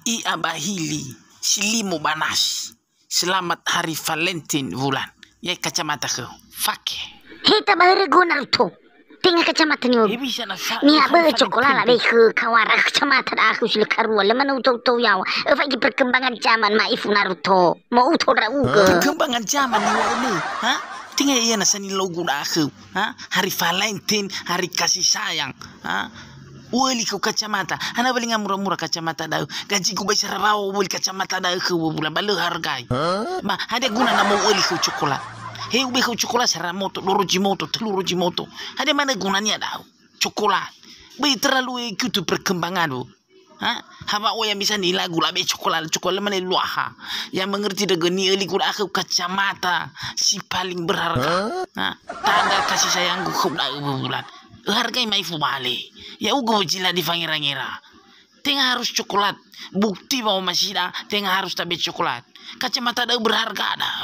I abahili silimo banas. Selamat hari Valentine bulan. Ya kacamata kau. Fake. Hita bahari guna tu. Tinggal kacamata ni. Bisa nak. Ni apa cokolat lah ke kawan kacamata aku sudah karuan. Lemana uto yaw. Apa perkembangan zaman maifu Naruto. Mau uto rauga. Perkembangan zaman ni ini. Ha? Tinggal ia nasani logo aku. Ha? Hari Valentine, hari kasih sayang. Ha? Wali kau kacamata. Hana beli murah-murah kacamata dah. Gaji ku besar rawa wali kacamata dah ke bulan balu hargai. Ma ada guna nama wali kau coklat. Hei ubi kau coklat saramoto, lorojimoto, telurojimoto. Ada mana gunanya dah? Coklat. Be terlalu ikut perkembangan tu. Ha? Haba yang bisa ni lagu lah be coklat mana luaha. Yang mengerti dengan ni eli ku aku kacamata si paling berharga. Ha? Tanda kasih sayangku kau dah bulan. Hargai maifu bale. Ya ugo jila di fangira-ngira. Tengah harus coklat. Bukti bahwa masih dah. Tengah harus tabe coklat. Kacamata dah berharga dah.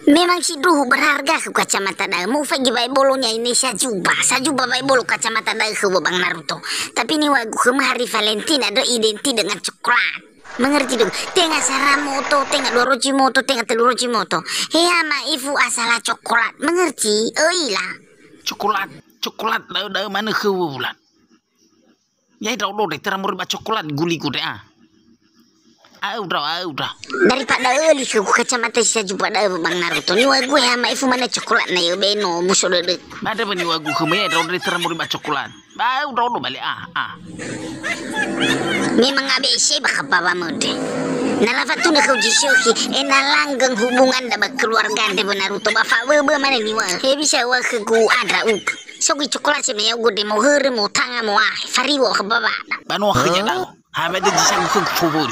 Memang si duh berharga ke kacamata dah. Mau fagi baik bolonya ini sajuba baik bolo kacamata dah ke Bang Naruto. Tapi ni wagu kemari Valentine ada identi dengan coklat. Mengerti dong? Tengah saramoto, tengah dorojimoto, tengah telurojimoto. Hea maifu asala coklat. Mengerti? Oilah. Coklat dah mana ke bulan. Ya dah deh teramur ba coklat guli ku deh ah. Udah. Daripada euli ke kacamata saya jumpa dah Bang Naruto. Ni wagu ya maifu mana coklat na yo beno musuh dek. Ada bani wagu ke me dah deh teramur ba coklat. Udah balik ah. Memang abc bakapa mode. Nalafatu na kau jisyoki nalanggeng hubungan da keluarga de Naruto ba fa mana ni wa. He bisa wa ke gu ada Sogi coklat sih me gue demo here mo tanga mo fariwo ke baba. Banu akhirnya dah. Habis dia jisang ke fubul.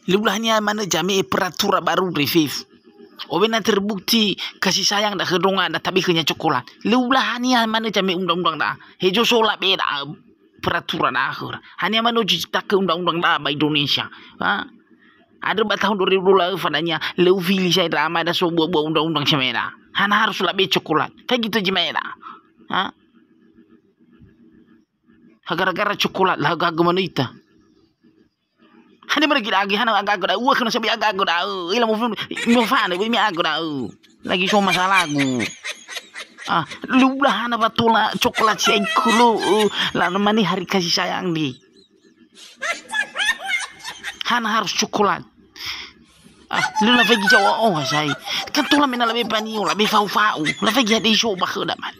Lulahnya mana jami peraturan baru review. Obena terbukti kasih sayang dah kedongan dah tapi kena coklat. Lulahnya mana jami undang-undang dah. Hejo solap beda peraturan akhir. Hanya mana cipta ke undang-undang dah di Indonesia. Ha? Ada tahun 2012 fadanya leuvi saya drama dah sebuah undang-undang semena. Hana harus lebih coklat. Kayak gitu jemena. Ha? Gara-gara coklat lah agak manita. Hana mereka lagi hana agak dah. Kena sabi agak dah. Ila mau fan ini agak dah. Lagi so masalah aku. Lulah hana batula coklat si kulo. Lalu mana hari kasih sayang di. Hana harus coklat. Lu lagi jawab saya. Kan tu lah mina lebih paniu, lebih fau. Lagi ada isu bakal dah man.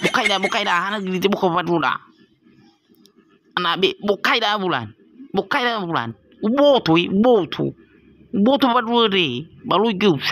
Bukai dah. Anak gini buka padula. Anak be bukai dah bulan. Botu padula deh. Baru ikut.